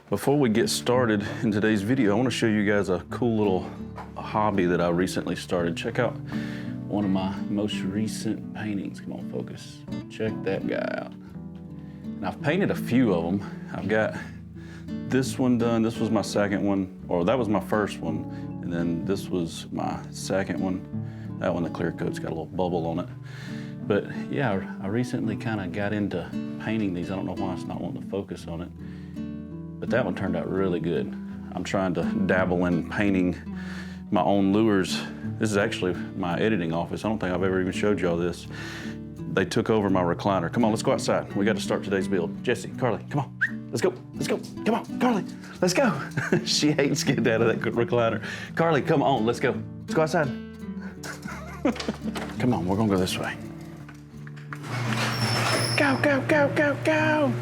Before we get started in today's video, I want to show you guys a cool little hobby that I recently started. Check out one of my most recent paintings. Come on, focus. Check that guy out. And I've painted a few of them. I've got this one done. This was my second one, or that was my first one. And then this was my second one. That one, the clear coat's got a little bubble on it. But yeah, I recently kind of got into painting these. I don't know why it's not wanting to focus on it. But that one turned out really good. I'm trying to dabble in painting my own lures. This is actually my editing office. I don't think I've ever even showed y'all this. They took over my recliner. Come on, let's go outside. We got to start today's build. Jesse, Carly, come on. Let's go, let's go. Come on, Carly, let's go. She hates getting out of that recliner. Carly, come on, let's go. Let's go outside. Come on, we're gonna go this way. Go, go, go, go, go.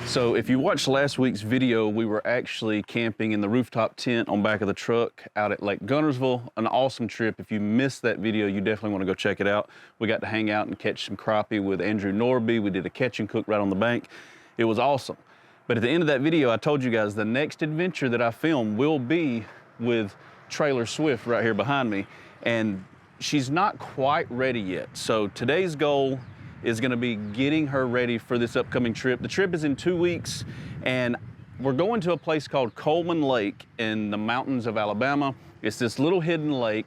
So if you watched last week's video, we were actually camping in the rooftop tent on back of the truck out at Lake Guntersville. An awesome trip. If you missed that video, you definitely want to go check it out. We got to hang out and catch some crappie with Andrew Norby. We did a catch and cook right on the bank. It was awesome. But at the end of that video, I told you guys the next adventure that I film will be with Trailer Swift right here behind me. And she's not quite ready yet. So today's goal is gonna be getting her ready for this upcoming trip. The trip is in 2 weeks, and we're going to a place called Coleman Lake in the mountains of Alabama. It's this little hidden lake,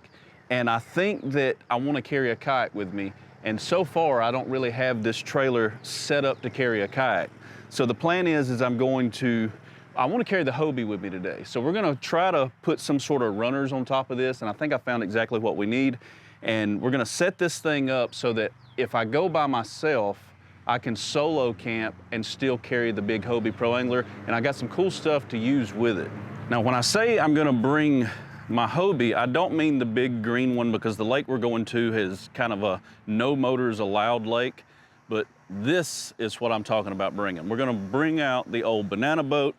and I think that I wanna carry a kayak with me. And so far, I don't really have this trailer set up to carry a kayak. So the plan is I wanna carry the Hobie with me today. So we're gonna try to put some sort of runners on top of this, and I think I found exactly what we need. And we're gonna set this thing up so that if I go by myself, I can solo camp and still carry the big Hobie Pro Angler, and I got some cool stuff to use with it. Now, when I say I'm gonna bring my Hobie, I don't mean the big green one, because the lake we're going to is kind of a no motors allowed lake, but this is what I'm talking about bringing. We're gonna bring out the old banana boat.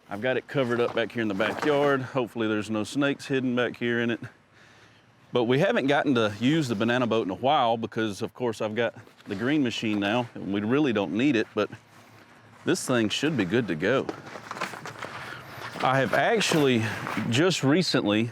I've got it covered up back here in the backyard. Hopefully there's no snakes hidden back here in it. But we haven't gotten to use the banana boat in a while because, of course, I've got the green machine now, and we really don't need it, but this thing should be good to go. I have actually just recently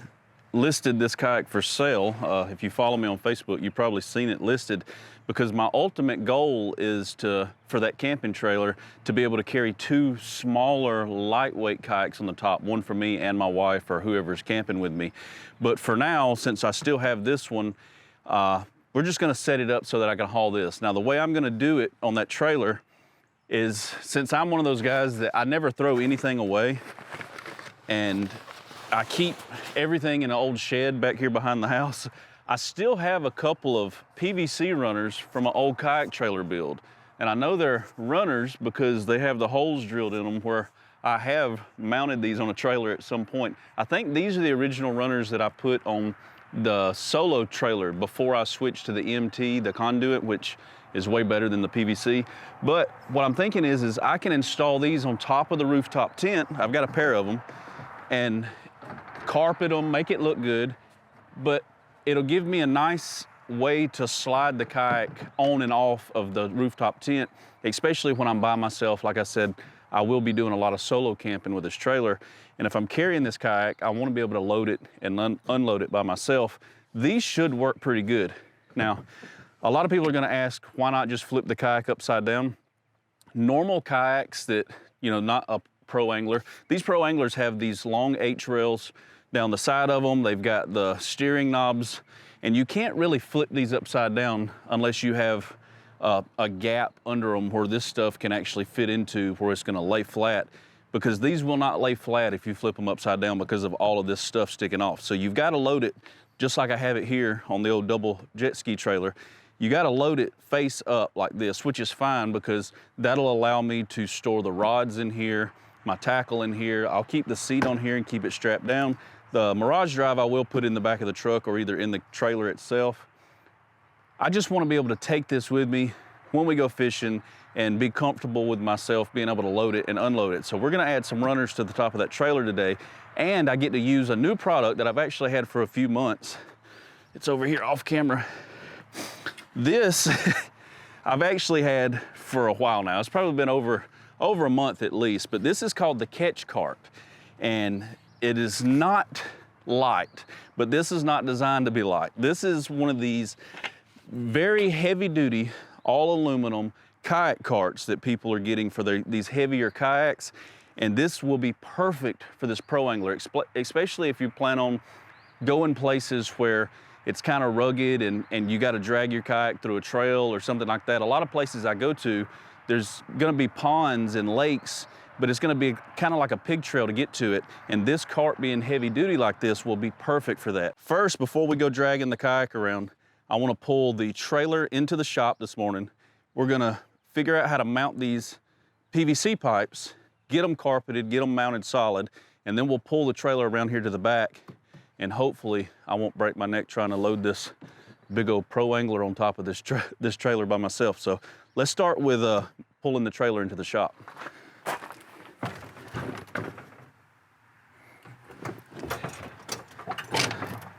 listed this kayak for sale. If you follow me on Facebook, you've probably seen it listed, because my ultimate goal is for that camping trailer to be able to carry 2 smaller lightweight kayaks on the top, one for me and my wife or whoever's camping with me. But for now, since I still have this one, we're just gonna set it up so that I can haul this. Now, the way I'm gonna do it on that trailer is, since I'm one of those guys that I never throw anything away, and I keep everything in an old shed back here behind the house, I still have a couple of PVC runners from an old kayak trailer build. And I know they're runners because they have the holes drilled in them where I have mounted these on a trailer at some point. I think these are the original runners that I put on the solo trailer before I switched to the MT, the conduit, which is way better than the PVC. But what I'm thinking is I can install these on top of the rooftop tent. I've got a pair of them, and carpet them, make it look good, but it'll give me a nice way to slide the kayak on and off of the rooftop tent, especially when I'm by myself. Like I said, I will be doing a lot of solo camping with this trailer. And if I'm carrying this kayak, I want to be able to load it and unload it by myself. These should work pretty good. Now, a lot of people are going to ask, why not just flip the kayak upside down? Normal kayaks that, you know, not a pro angler, these pro anglers have these long H rails down the side of them. They've got the steering knobs, and you can't really flip these upside down unless you have a gap under them where this stuff can actually fit into, where it's gonna lay flat, because these will not lay flat if you flip them upside down because of all of this stuff sticking off. So you've got to load it just like I have it here on the old double jet ski trailer. You got to load it face up like this, which is fine because that'll allow me to store the rods in here, my tackle in here. I'll keep the seat on here and keep it strapped down. The Mirage Drive I will put in the back of the truck or either in the trailer itself. I just want to be able to take this with me when we go fishing and be comfortable with myself being able to load it and unload it. So we're going to add some runners to the top of that trailer today, and I get to use a new product that I've actually had for a few months. It's over here off camera. This I've actually had for a while now. It's probably been over a month at least, but this is called the Ketch cart. And it is not light, but this is not designed to be light. This is one of these very heavy duty, all aluminum kayak carts that people are getting for these heavier kayaks. And this will be perfect for this pro angler, especially if you plan on going places where it's kind of rugged and you got to drag your kayak through a trail or something like that. A lot of places I go to, there's going to be ponds and lakes, but it's going to be kind of like a pig trail to get to it. And this cart being heavy duty like this will be perfect for that. First, before we go dragging the kayak around, I want to pull the trailer into the shop this morning. We're going to figure out how to mount these PVC pipes, get them carpeted, get them mounted solid, and then we'll pull the trailer around here to the back, and hopefully I won't break my neck trying to load this big old pro angler on top of this trailer by myself. So let's start with pulling the trailer into the shop.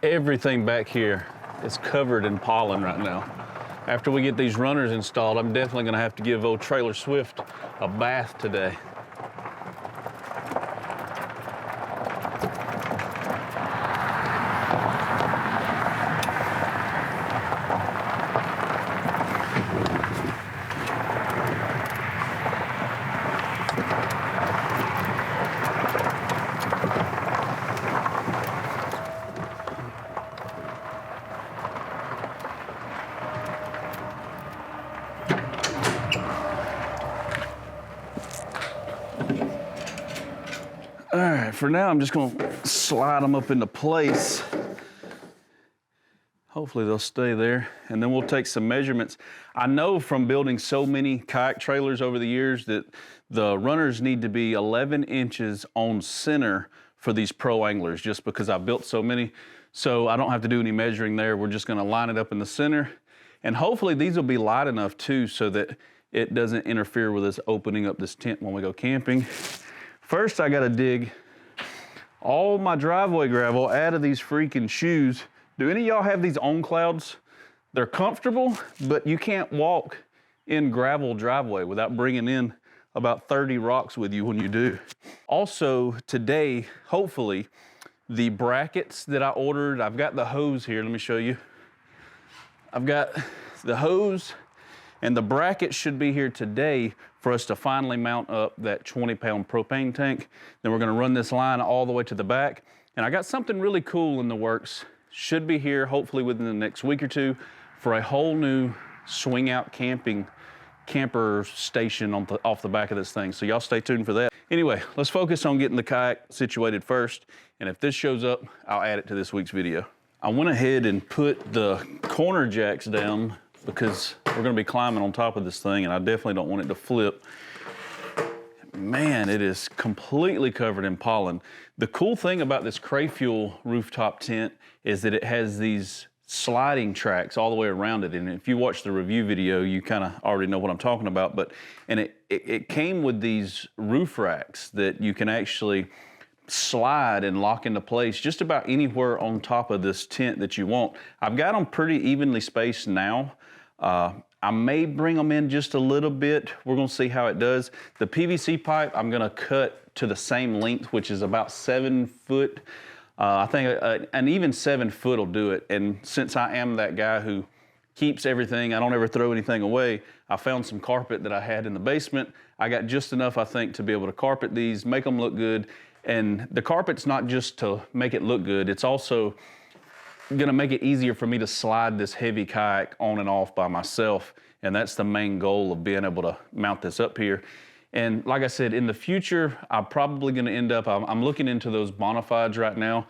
Everything back here is covered in pollen right now. After we get these runners installed, I'm definitely gonna have to give old Trailer Swift a bath today. All right, for now, I'm just gonna slide them up into place. Hopefully they'll stay there, and then we'll take some measurements. I know from building so many kayak trailers over the years that the runners need to be 11 inches on center for these pro anglers, just because I built so many. So I don't have to do any measuring there. We're just gonna line it up in the center. And hopefully these will be light enough too, so that it doesn't interfere with us opening up this tent when we go camping. First, I gotta dig all my driveway gravel out of these freaking shoes. Do any of y'all have these On Clouds? They're comfortable, but you can't walk in gravel driveway without bringing in about 30 rocks with you when you do. Also, today, hopefully, the brackets that I ordered, I've got the hose here, let me show you. I've got the hose, and the bracket should be here today for us to finally mount up that 20-pound propane tank. Then we're gonna run this line all the way to the back. And I got something really cool in the works. Should be here hopefully within the next week or two for a whole new swing out camper station off the back of this thing. So y'all stay tuned for that. Anyway, let's focus on getting the kayak situated first. And if this shows up, I'll add it to this week's video. I went ahead and put the corner jacks down because we're gonna be climbing on top of this thing, and I definitely don't want it to flip. Man, it is completely covered in pollen. The cool thing about this Crayfuel rooftop tent is that it has these sliding tracks all the way around it. And if you watch the review video, you kind of already know what I'm talking about. And it came with these roof racks that you can actually slide and lock into place just about anywhere on top of this tent that you want. I've got them pretty evenly spaced now. I may bring them in just a little bit. We're gonna see how it does. The PVC pipe, I'm gonna cut to the same length, which is about 7 foot. I think an even 7 foot will do it. And since I am that guy who keeps everything, I don't ever throw anything away, I found some carpet that I had in the basement. I got just enough, I think, to be able to carpet these, make them look good. And the carpet's not just to make it look good, it's also gonna make it easier for me to slide this heavy kayak on and off by myself. And that's the main goal of being able to mount this up here. And like I said, in the future, I'm probably gonna end up, I'm looking into those Bonafides right now.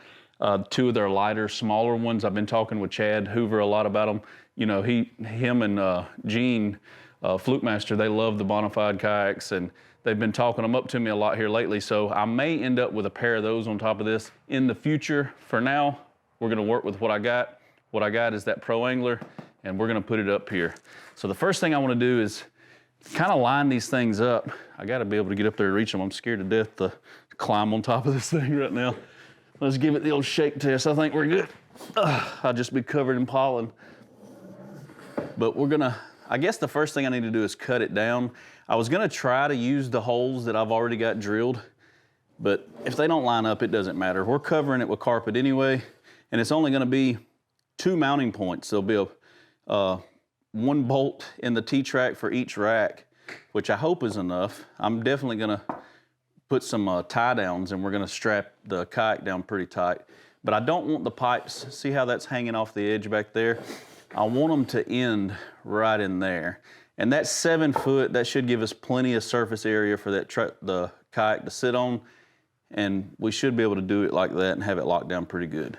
2 of their lighter, smaller ones. I've been talking with Chad Hoover a lot about them. You know, him and Gene, Flukemaster, they love the Bonafide kayaks, and they've been talking them up to me a lot here lately. So I may end up with a pair of those on top of this in the future. For now, we're gonna work with what I got. What I got is that Pro Angler, and we're gonna put it up here. So the first thing I wanna do is kind of line these things up. I gotta be able to get up there and reach them. I'm scared to death to climb on top of this thing right now. Let's give it the old shake test. I think we're good. I'll just be covered in pollen. But we're gonna I guess the first thing I need to do is cut it down. I was gonna try to use the holes that I've already got drilled, but if they don't line up, it doesn't matter. We're covering it with carpet anyway, and it's only gonna be 2 mounting points. There'll be a 1 bolt in the T-track for each rack, which I hope is enough. I'm definitely gonna put some tie downs, and we're gonna strap the kayak down pretty tight. But I don't want the pipes, see how that's hanging off the edge back there? I want them to end right in there. And that 7 foot, that should give us plenty of surface area for the kayak to sit on. And we should be able to do it like that and have it locked down pretty good.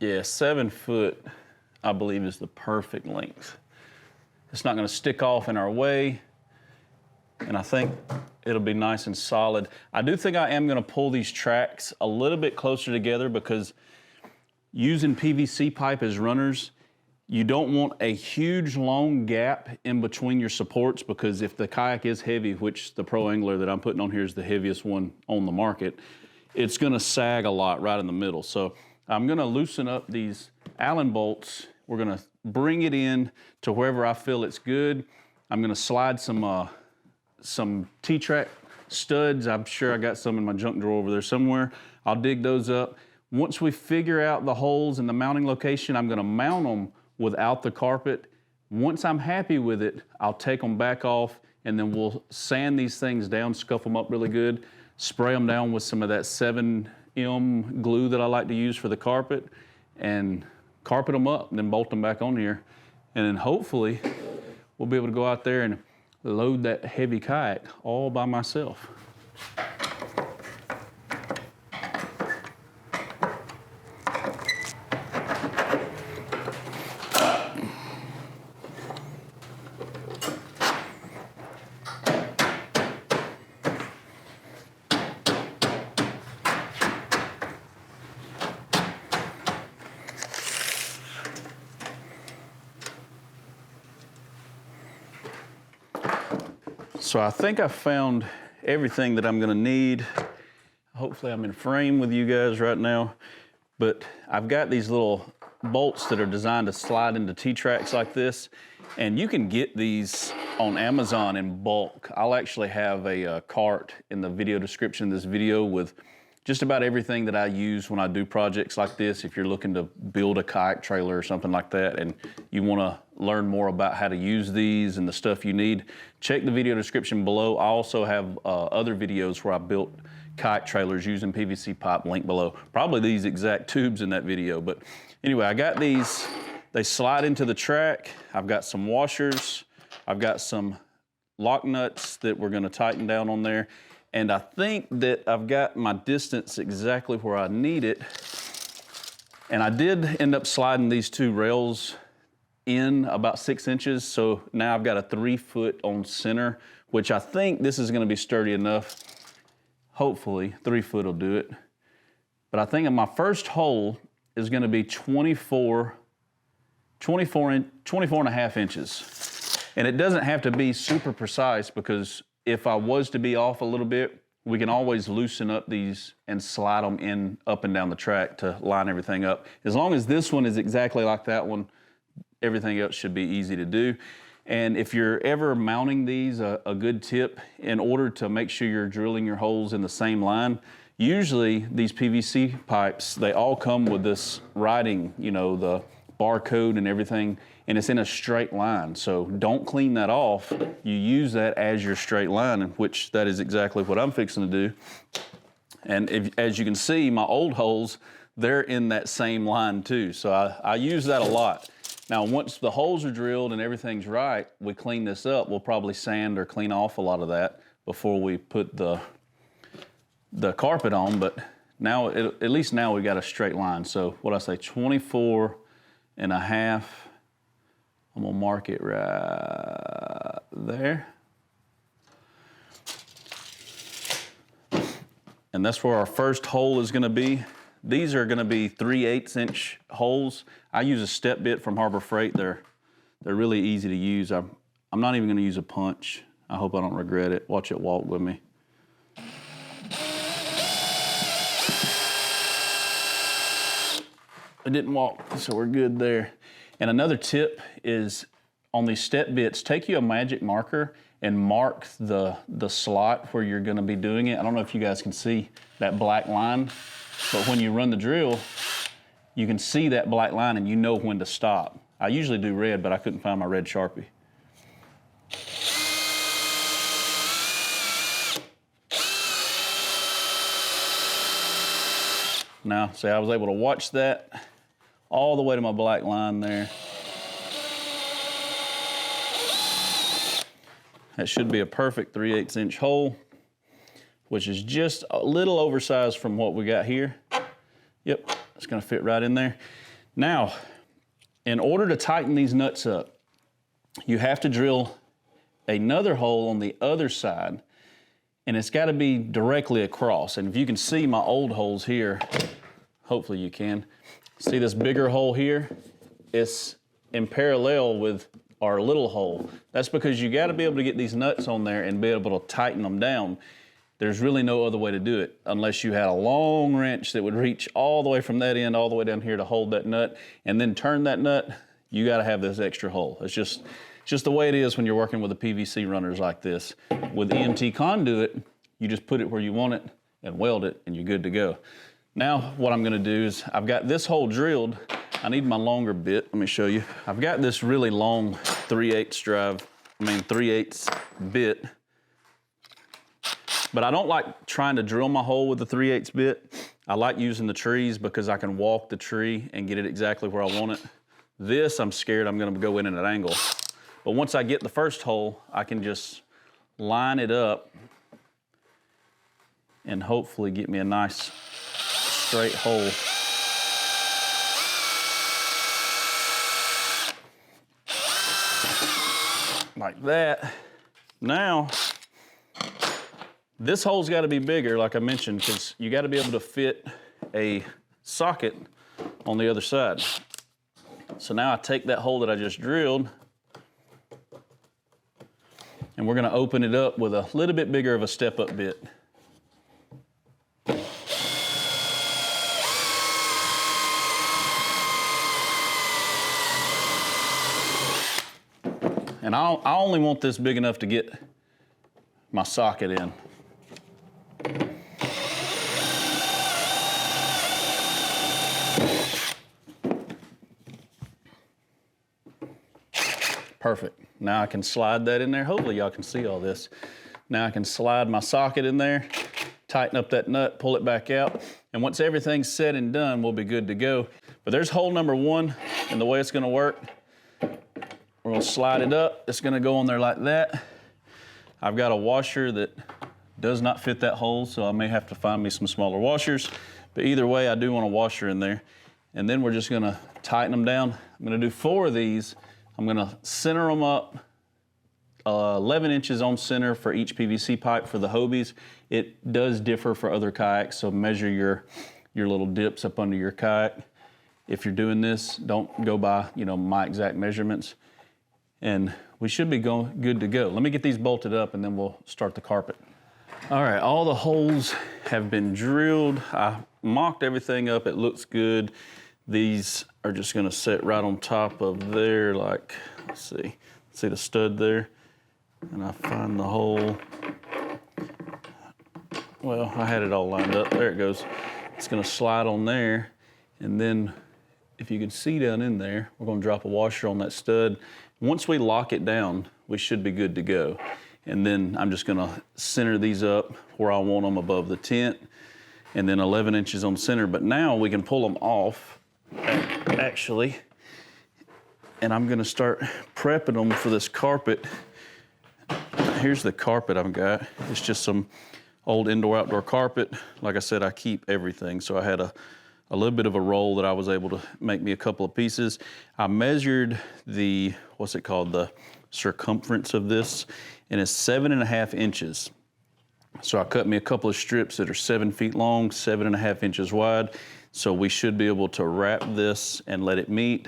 Yeah, 7 foot, I believe, is the perfect length. It's not gonna stick off in our way, and I think it'll be nice and solid. I do think I am gonna pull these tracks a little bit closer together because using PVC pipe as runners, you don't want a huge long gap in between your supports, because if the kayak is heavy, which the Pro Angler that I'm putting on here is the heaviest one on the market, it's gonna sag a lot right in the middle. So I'm gonna loosen up these Allen bolts. We're gonna bring it in to wherever I feel it's good. I'm gonna slide some T-track studs. I'm sure I got some in my junk drawer over there somewhere. I'll dig those up. Once we figure out the holes and the mounting location, I'm gonna mount them without the carpet. Once I'm happy with it, I'll take them back off, and then we'll sand these things down, scuff them up really good, spray them down with some of that 7M glue that I like to use for the carpet, and carpet them up, and then bolt them back on here. And then hopefully we'll be able to go out there and load that heavy kayak all by myself. So I think I found everything that I'm gonna need. Hopefully I'm in frame with you guys right now, but I've got these little bolts that are designed to slide into T-tracks like this, and you can get these on Amazon in bulk. I'll actually have a cart in the video description of this video with just about everything that I use when I do projects like this. If you're looking to build a kayak trailer or something like that, and you wanna learn more about how to use these and the stuff you need, check the video description below. I also have other videos where I built kayak trailers using PVC pipe, link below. Probably these exact tubes in that video, but anyway, I got these. They slide into the track. I've got some washers. I've got some lock nuts that we're gonna tighten down on there. And I think that I've got my distance exactly where I need it. And I did end up sliding these 2 rails in about 6 inches. So now I've got a 3 foot on center, which I think this is gonna be sturdy enough. Hopefully 3 foot will do it. But I think my first hole is gonna be 24 and a half inches. And it doesn't have to be super precise, because if I was to be off a little bit, we can always loosen up these and slide them in up and down the track to line everything up. As long as this one is exactly like that one, everything else should be easy to do. And if you're ever mounting these, a good tip, in order to make sure you're drilling your holes in the same line, usually these PVC pipes, they all come with this writing, you know, the barcode and everything, and it's in a straight line. So don't clean that off. You use that as your straight line, which that is exactly what I'm fixing to do. And as you can see, my old holes, they're in that same line too. So I use that a lot. Now, once the holes are drilled and everything's right, we clean this up. We'll probably sand or clean off a lot of that before we put the carpet on, but now, at least now we got a straight line. So what I say, 24 and a half. I'm gonna mark it right there. And that's where our first hole is gonna be. These are gonna be 3/8 inch holes. I use a step bit from Harbor Freight. They're really easy to use. I'm not even gonna use a punch. I hope I don't regret it. Watch it walk with me. It didn't walk, so we're good there. And another tip is on these step bits, take you a magic marker and mark the slot where you're gonna be doing it. I don't know if you guys can see that black line, but when you run the drill, you can see that black line and you know when to stop. I usually do red, but I couldn't find my red Sharpie. Now, see, I was able to watch that all the way to my black line there. That should be a perfect 3/8 inch hole, which is just a little oversized from what we got here. Yep, it's gonna fit right in there. Now, in order to tighten these nuts up, you have to drill another hole on the other side, and it's gotta be directly across. And if you can see my old holes here, hopefully you can, see this bigger hole here? It's in parallel with our little hole. That's because you gotta be able to get these nuts on there and be able to tighten them down. There's really no other way to do it unless you had a long wrench that would reach all the way from that end all the way down here to hold that nut and then turn that nut. You gotta have this extra hole. It's just the way it is when you're working with the PVC runners like this. With EMT conduit, you just put it where you want it and weld it and you're good to go. Now, what I'm gonna do is, I've got this hole drilled. I need my longer bit, let me show you. I've got this really long 3/8 bit, but I don't like trying to drill my hole with the 3/8 bit. I like using the trees because I can walk the tree and get it exactly where I want it. This, I'm scared I'm gonna go in at an angle. But once I get the first hole, I can just line it up and hopefully get me a nice straight hole. Like that. Now, this hole's gotta be bigger, like I mentioned, because you gotta be able to fit a socket on the other side. So now I take that hole that I just drilled, and we're gonna open it up with a little bit bigger of a step-up bit. And I only want this big enough to get my socket in. Perfect. Now I can slide that in there. Hopefully y'all can see all this. Now I can slide my socket in there, tighten up that nut, pull it back out. And once everything's said and done, we'll be good to go. But there's hole number one, and the way it's gonna work, we're gonna slide it up. It's gonna go on there like that. I've got a washer that does not fit that hole, so I may have to find me some smaller washers. But either way, I do want a washer in there. And then we're just gonna tighten them down. I'm gonna do 4 of these. I'm gonna center them up 11 inches on center for each PVC pipe for the Hobies. It does differ for other kayaks, so measure your little dips up under your kayak. If you're doing this, don't go by my exact measurements. And we should be good to go. Let me get these bolted up and then we'll start the carpet. All right, all the holes have been drilled. I mocked everything up, it looks good. These are just gonna sit right on top of there, like, let's see the stud there? And I find the hole. Well, I had it all lined up, there it goes. It's gonna slide on there, and then if you can see down in there, we're gonna drop a washer on that stud. Once we lock it down, we should be good to go. And then I'm just gonna center these up where I want them above the tent, and then 11 inches on center. But now we can pull them off, actually, and I'm gonna start prepping them for this carpet. Here's the carpet I've got. It's just some old indoor-outdoor carpet. Like I said, I keep everything. So I had a little bit of a roll that I was able to make me a couple of pieces. I measured the, what's it called, the circumference of this, and it's 7.5 inches. So I cut me a couple of strips that are 7 feet long, 7.5 inches wide. So we should be able to wrap this and let it meet.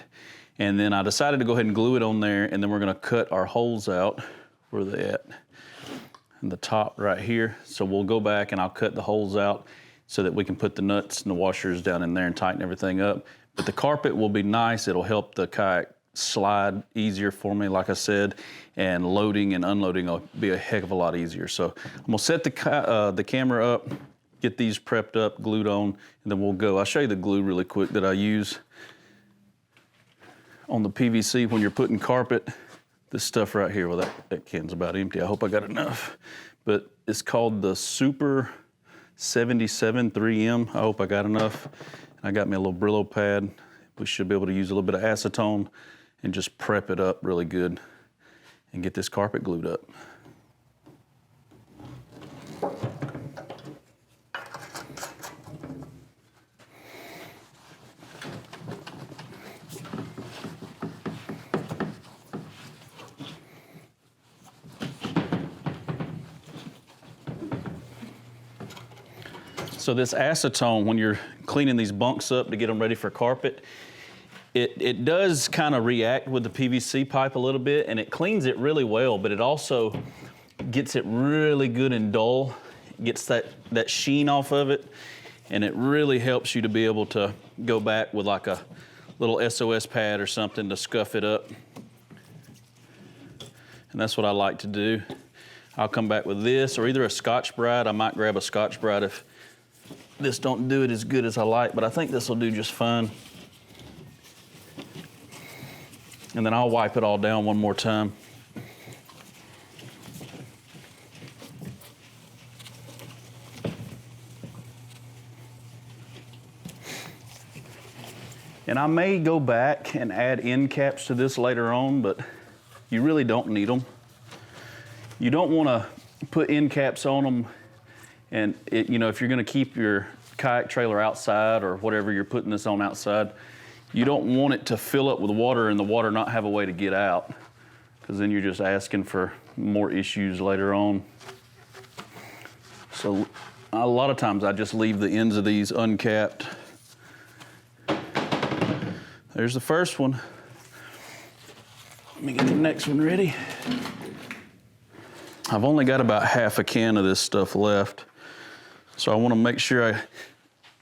And then I decided to go ahead and glue it on there, and then we're gonna cut our holes out. Where are they at? In the top right here. So we'll go back and I'll cut the holes out so that we can put the nuts and the washers down in there and tighten everything up. But the carpet will be nice. It'll help the kayak slide easier for me, like I said, and loading and unloading will be a heck of a lot easier. So I'm gonna set the camera up, get these prepped up, glued on, and then we'll go. I'll show you the glue really quick that I use on the PVC when you're putting carpet. This stuff right here, well, that can's about empty. I hope I got enough. But it's called the Super 77 3M. I hope I got enough. I got me a little Brillo pad. We should be able to use a little bit of acetone and just prep it up really good and get this carpet glued up. So this acetone, when you're cleaning these bunks up to get them ready for carpet, it does kind of react with the PVC pipe a little bit, and it cleans it really well, but it also gets it really good and dull, gets that sheen off of it, and it really helps you to be able to go back with like a little SOS pad or something to scuff it up. And that's what I like to do. I'll come back with this or either a Scotch-Brite. I might grab a Scotch-Brite if this don't do it as good as I like, but I think this will do just fine. And then I'll wipe it all down one more time. And I may go back and add end caps to this later on, but you really don't need them. You don't want to put end caps on them. And you know, if you're gonna keep your kayak trailer outside or whatever you're putting this on outside, you don't want it to fill up with water and the water not have a way to get out, because then you're just asking for more issues later on. So a lot of times I just leave the ends of these uncapped. There's the first one. Let me get the next one ready. I've only got about half a can of this stuff left. So I want to make sure I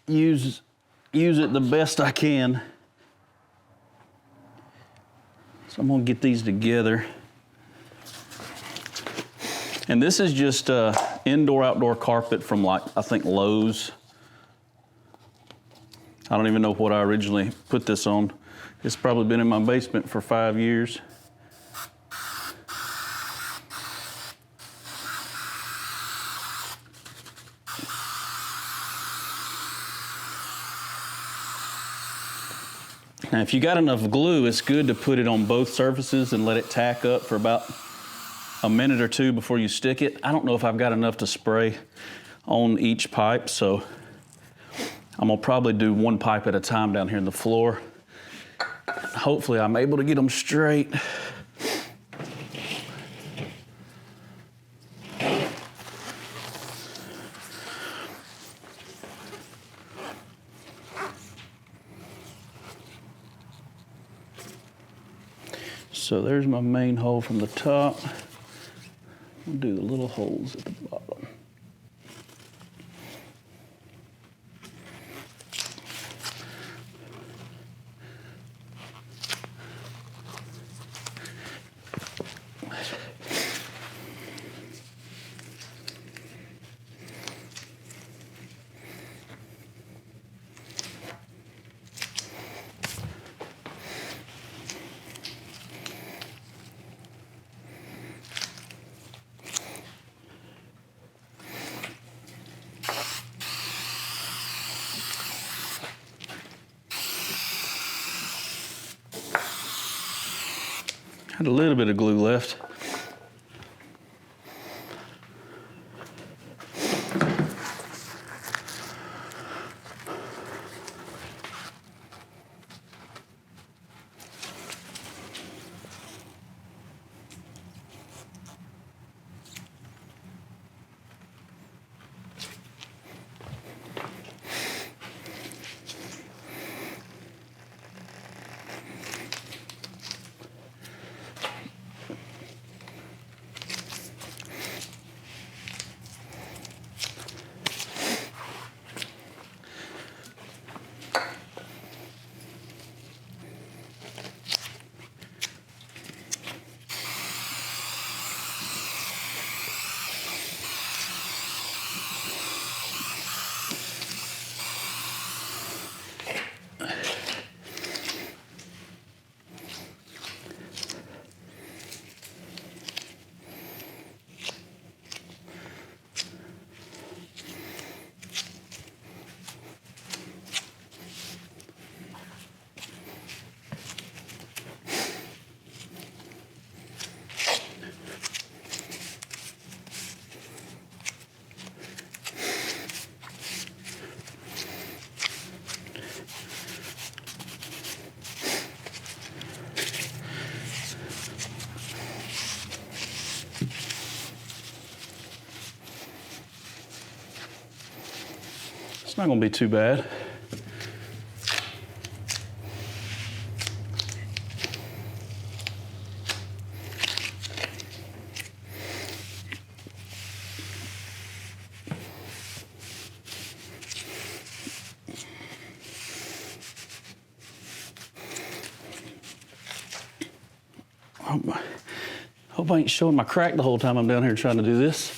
use it the best I can. So I'm going to get these together. And this is just indoor-outdoor carpet from, like, I think Lowe's. I don't even know what I originally put this on. It's probably been in my basement for 5 years. Now, if you got enough glue, it's good to put it on both surfaces and let it tack up for about a minute or two before you stick it. I don't know if I've got enough to spray on each pipe, so I'm gonna probably do one pipe at a time down here in the floor. Hopefully I'm able to get them straight. So there's my main hole from the top. I'll do the little holes at the bottom. Had a little bit of glue left. It's not gonna be too bad. Hope I ain't showing my crack the whole time I'm down here trying to do this.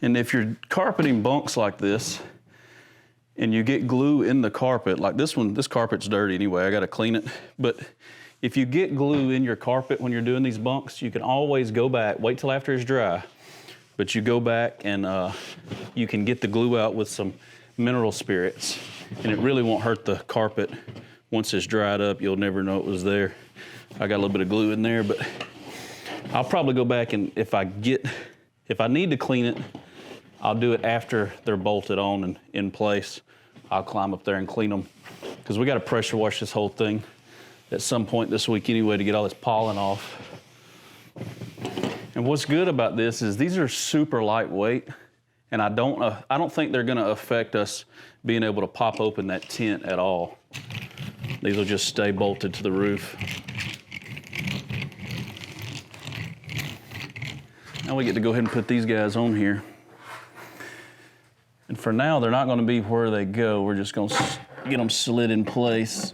And if you're carpeting bunks like this, and you get glue in the carpet, like this one, this carpet's dirty anyway, I gotta clean it. But if you get glue in your carpet when you're doing these bunks, you can always go back, wait till after it's dry, but you go back and you can get the glue out with some mineral spirits, and it really won't hurt the carpet. Once it's dried up, you'll never know it was there. I got a little bit of glue in there, but I'll probably go back, and if I need to clean it, I'll do it after they're bolted on and in place. I'll climb up there and clean them, because we got to pressure wash this whole thing at some point this week anyway to get all this pollen off. And what's good about this is these are super lightweight, and I don't think they're going to affect us being able to pop open that tent at all. These will just stay bolted to the roof. Now we get to go ahead and put these guys on here. And for now, they're not going to be where they go. We're just going to get them slid in place,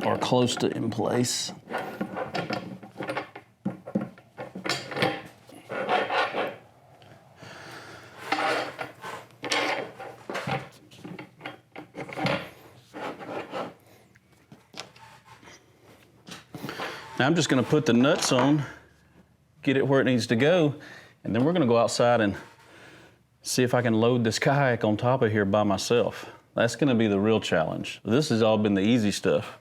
or close to in place. Now I'm just going to put the nuts on, get it where it needs to go, and then we're going to go outside and see if I can load this kayak on top of here by myself. That's gonna be the real challenge. This has all been the easy stuff.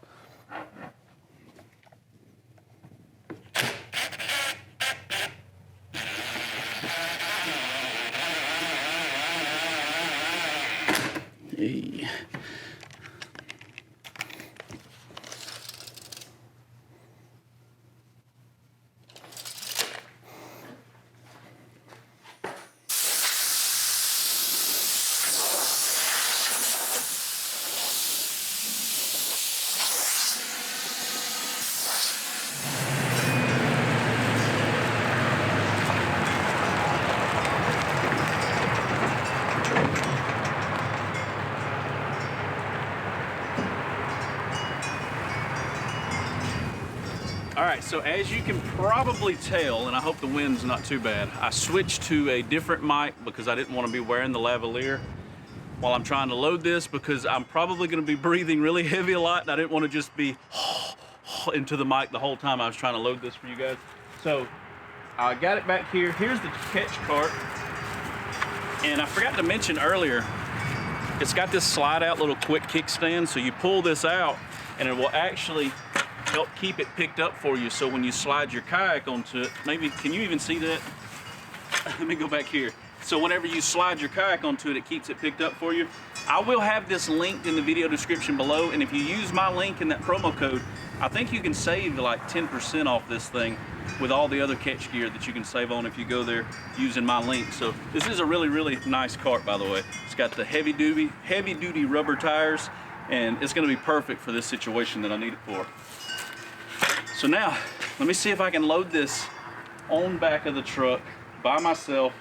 Hey. All right, so as you can probably tell, and I hope the wind's not too bad, I switched to a different mic because I didn't want to be wearing the lavalier. while I'm trying to load this, because I'm probably going to be breathing really heavy a lot, and I didn't want to just be into the mic the whole time I was trying to load this for you guys. So I got it back here. Here's the Ketch cart, and I forgot to mention earlier, it's got this slide out little quick kickstand, so you pull this out and it will actually help keep it picked up for you. So when you slide your kayak onto it, maybe, can you even see that? Let me go back here. So whenever you slide your kayak onto it, it keeps it picked up for you. I will have this linked in the video description below, and if you use my link in that promo code, I think you can save like 10% off this thing with all the other Ketch gear that you can save on if you go there using my link. So this is a really, really nice cart, by the way. It's got the heavy duty rubber tires, and it's gonna be perfect for this situation that I need it for. So now, let me see if I can load this on back of the truck by myself,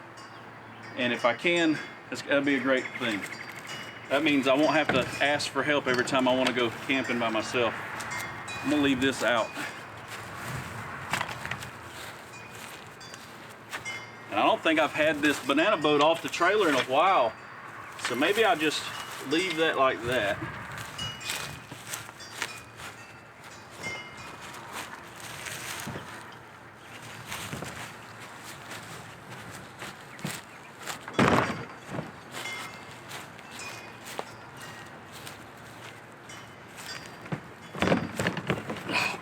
and if I can, that'll be a great thing. That means I won't have to ask for help every time I want to go camping by myself. I'm gonna leave this out. And I don't think I've had this banana boat off the trailer in a while, so maybe I'll just leave that like that.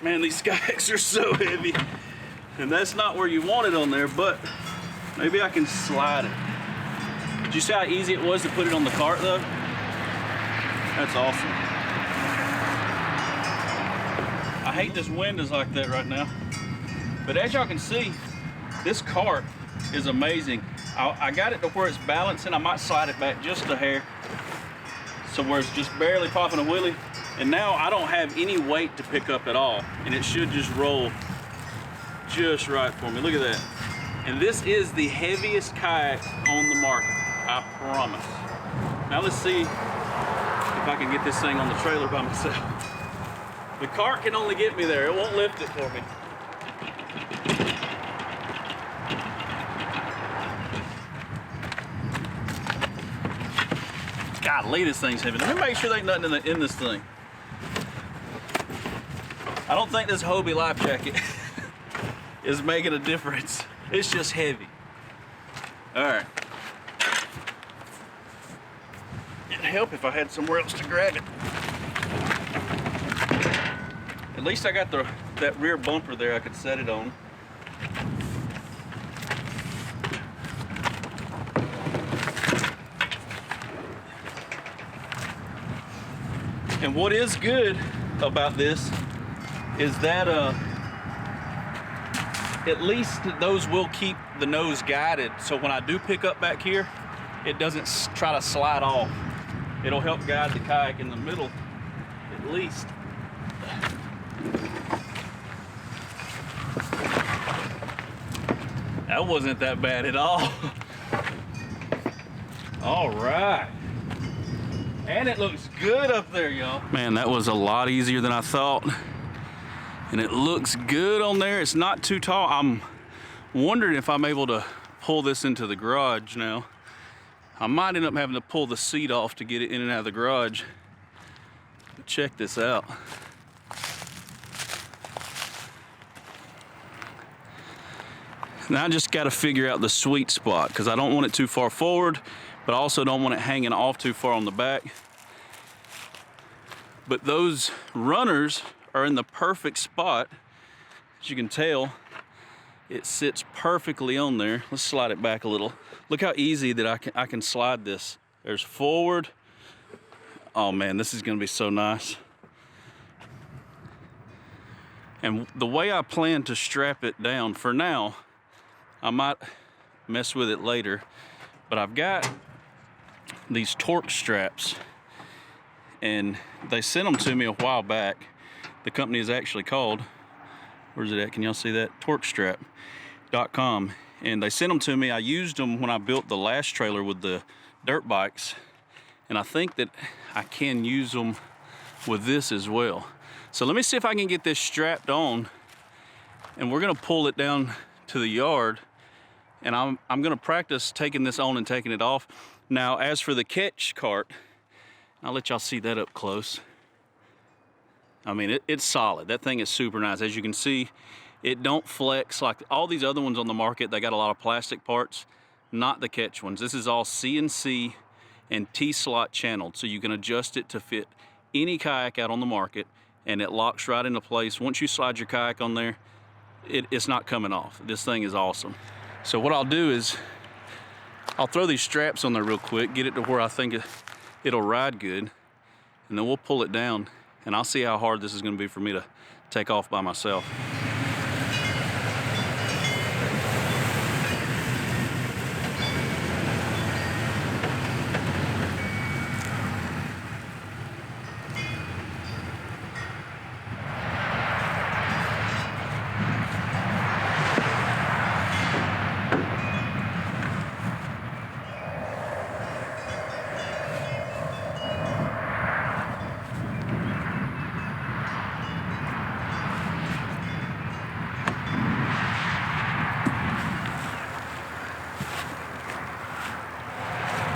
Man, these kayaks are so heavy, and that's not where you want it on there, but maybe I can slide it. Did you see how easy it was to put it on the cart though? That's awesome. I hate this wind is like that right now, but as y'all can see, this cart is amazing. I got it to where it's balancing. I might slide it back just a hair, so where it's just barely popping a wheelie. And now I don't have any weight to pick up at all, and it should just roll just right for me. Look at that. And this is the heaviest kayak on the market, I promise. Now let's see if I can get this thing on the trailer by myself. The cart can only get me there. It won't lift it for me. Golly, this thing's heavy. Let me make sure there ain't nothing in this thing. I don't think this Hobie life jacket is making a difference. It's just heavy. All right. It'd help if I had somewhere else to grab it. At least I got that rear bumper there I could set it on. And what is good about this is that at least those will keep the nose guided, so when I do pick up back here, it doesn't try to slide off. It'll help guide the kayak in the middle, at least. That wasn't that bad at all. All right. And it looks good up there, y'all. Man, that was a lot easier than I thought. And it looks good on there. It's not too tall. I'm wondering if I'm able to pull this into the garage now. I might end up having to pull the seat off to get it in and out of the garage. But check this out. Now I just got to figure out the sweet spot, because I don't want it too far forward, but I also don't want it hanging off too far on the back. But those runners are in the perfect spot. As you can tell, it sits perfectly on there. Let's slide it back a little. Look how easy that I can slide this. There's forward. Oh man, this is gonna be so nice. And the way I plan to strap it down for now, I might mess with it later, but I've got these torque straps, and they sent them to me a while back. The company is actually called, where's it at? Can y'all see that? TorqueStrap.com. And they sent them to me. I used them when I built the last trailer with the dirt bikes, and I think that I can use them with this as well. So let me see if I can get this strapped on, and we're gonna pull it down to the yard and I'm gonna practice taking this on and taking it off. Now, as for the Ketch cart, I'll let y'all see that up close. I mean, it's solid. That thing is super nice. As you can see, it don't flex like all these other ones on the market. They got a lot of plastic parts, not the Ketch ones. This is all CNC and T-slot channeled, so you can adjust it to fit any kayak out on the market, and it locks right into place. Once you slide your kayak on there, it's not coming off. This thing is awesome. So what I'll do is I'll throw these straps on there real quick, get it to where I think it'll ride good, and then we'll pull it down, and I'll see how hard this is gonna be for me to take off by myself.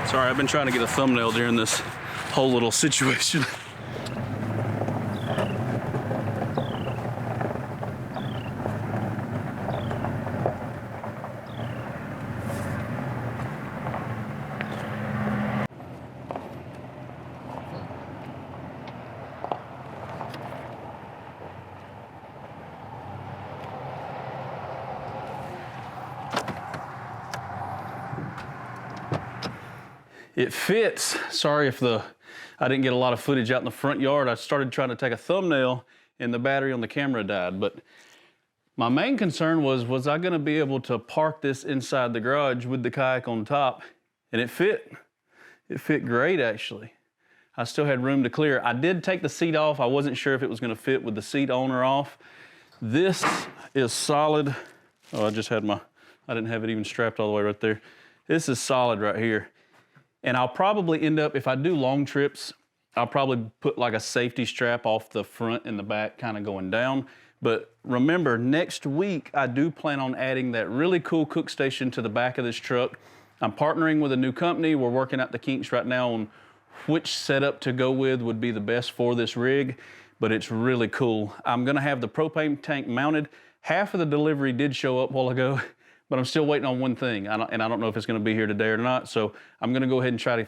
Sorry, I've been trying to get a thumbnail during this whole little situation. It fits. Sorry if I didn't get a lot of footage out in the front yard. I started trying to take a thumbnail and the battery on the camera died. But my main concern was I gonna be able to park this inside the garage with the kayak on top? And it fit. It fit great, actually. I still had room to clear. I did take the seat off. I wasn't sure if it was gonna fit with the seat on or off. This is solid. Oh, I didn't have it even strapped all the way right there. This is solid right here. And I'll probably end up, if I do long trips, I'll probably put like a safety strap off the front and the back kind of going down. But remember, next week, I do plan on adding that really cool cook station to the back of this truck. I'm partnering with a new company. We're working out the kinks right now on which setup to go with would be the best for this rig, but it's really cool. I'm gonna have the propane tank mounted. Half of the delivery did show up a while ago, but I'm still waiting on one thing, and I don't know if it's gonna be here today or not, so I'm gonna go ahead and try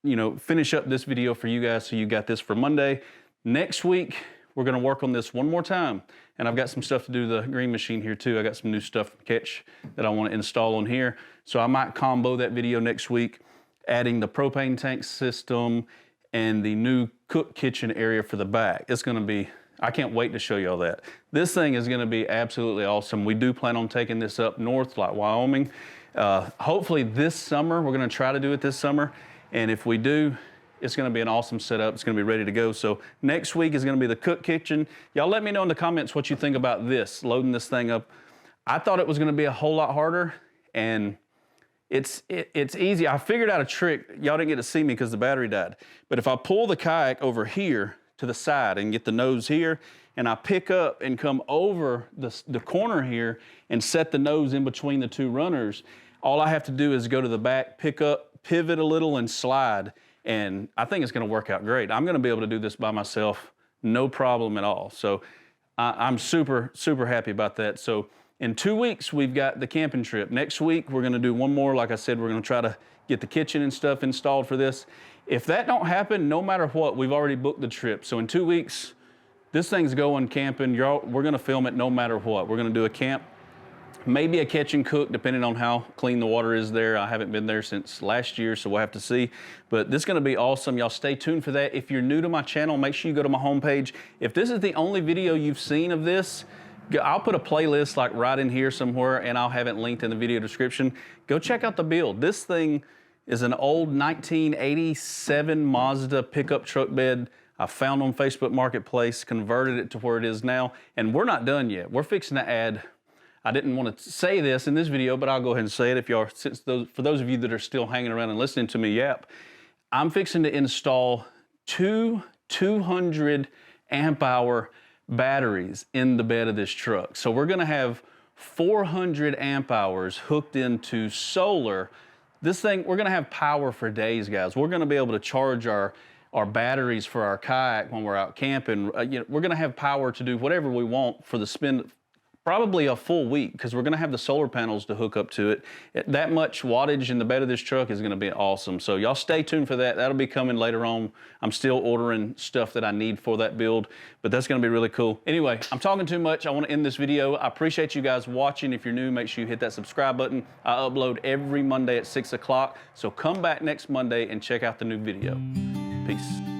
to finish up this video for you guys so you got this for Monday. Next week, we're gonna work on this one more time, and I've got some stuff to do to the green machine here too. I got some new stuff from Ketch that I wanna install on here, so I might combo that video next week, adding the propane tank system and the new cook kitchen area for the back. It's gonna be, I can't wait to show you all that. This thing is gonna be absolutely awesome. We do plan on taking this up north, like Wyoming. Hopefully this summer, we're gonna try to do it this summer. And if we do, it's gonna be an awesome setup. It's gonna be ready to go. So next week is gonna be the cook kitchen. Y'all let me know in the comments what you think about this, loading this thing up. I thought it was gonna be a whole lot harder, and it's easy. I figured out a trick. Y'all didn't get to see me because the battery died. But if I pull the kayak over here to the side and get the nose here, and I pick up and come over the corner here and set the nose in between the two runners, all I have to do is go to the back, pick up, pivot a little, and slide. And I think it's gonna work out great. I'm gonna be able to do this by myself, no problem at all. So I'm super, super happy about that. So in 2 weeks, we've got the camping trip. Next week, we're gonna do one more. Like I said, we're gonna try to get the kitchen and stuff installed for this. If that don't happen, no matter what, we've already booked the trip. So in 2 weeks, this thing's going camping. We're gonna film it no matter what. We're gonna do a camp, maybe a catch and cook, depending on how clean the water is there. I haven't been there since last year, so we'll have to see. But this is gonna be awesome. Y'all stay tuned for that. If you're new to my channel, make sure you go to my homepage. If this is the only video you've seen of this, I'll put a playlist like right in here somewhere, and I'll have it linked in the video description. Go check out the build. This thing is an old 1987 Mazda pickup truck bed I found on Facebook Marketplace, converted it to where it is now, and we're not done yet. We're fixing to add, I didn't want to say this in this video, but I'll go ahead and say it if y'all, for those of you that are still hanging around and listening to me yap, I'm fixing to install two 200 amp hour batteries in the bed of this truck. So we're gonna have 400 amp hours hooked into solar. This thing, we're gonna have power for days, guys. We're gonna be able to charge our batteries for our kayak when we're out camping. You know, we're gonna have power to do whatever we want for the spend, probably a full week, because we're gonna have the solar panels to hook up to it. That much wattage in the bed of this truck is gonna be awesome. So y'all stay tuned for that. That'll be coming later on. I'm still ordering stuff that I need for that build, but that's gonna be really cool. Anyway, I'm talking too much. I wanna end this video. I appreciate you guys watching. If you're new, make sure you hit that subscribe button. I upload every Monday at 6 o'clock. So come back next Monday and check out the new video. Peace.